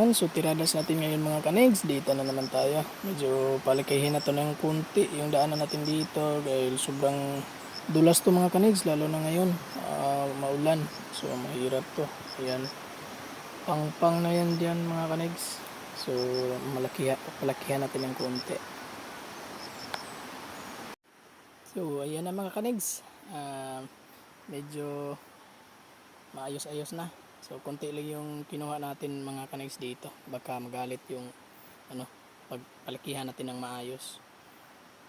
Ayan, so tirada sa atin ngayon mga kanigs, dito na naman tayo. Medyo palikihin na to ng kunti yung daanan natin dito dahil sobrang dulas to mga kanigs, lalo na ngayon, maulan. So mahirap to. Ayan, pang na yan dyan mga kanigs. So palakihan natin ng kunti. So ayan na mga kanigs, medyo maayos-ayos na. So konti lang yung kinuha natin mga kanigs dito, baka magalit yung pagpalakihan natin ng maayos.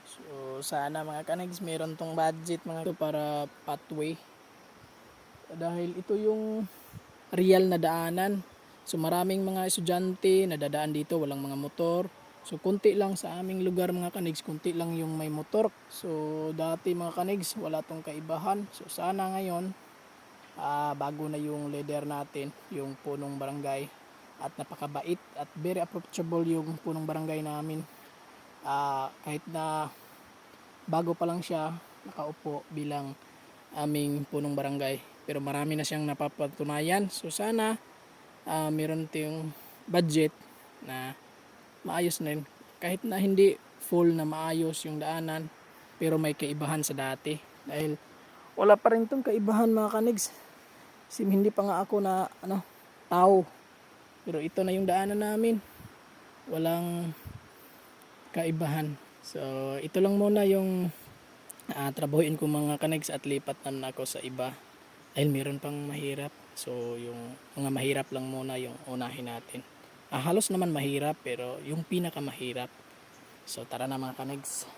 So sana mga kanigs meron tong budget mga ito para pathway, dahil ito yung real na daanan. So maraming mga estudyante na dadaan dito, walang mga motor. So kunti lang sa aming lugar mga kanigs, kunti lang yung may motor. So dati mga kanigs wala tong kaibahan. So sana ngayon bago na yung leader natin, yung punong barangay, at napakabait at very approachable yung punong barangay namin. Kahit na bago pa lang siya nakaupo bilang aming punong barangay, pero marami na siyang napapatunayan. So sana meron tayong budget na maayos na rin, kahit na hindi full na maayos yung daanan, pero may kaibahan sa dati. Dahil wala pa rin tong kaibahan mga kanigs. Hindi pa nga ako na tao, pero ito na yung daanan namin, walang kaibahan. So ito lang muna yung trabahuin ko mga kanigs, at lipat na ako sa iba dahil meron pang mahirap. So yung mga mahirap lang muna yung unahin natin. Halos naman mahirap, pero yung pinaka mahirap. So tara na mga kanigs.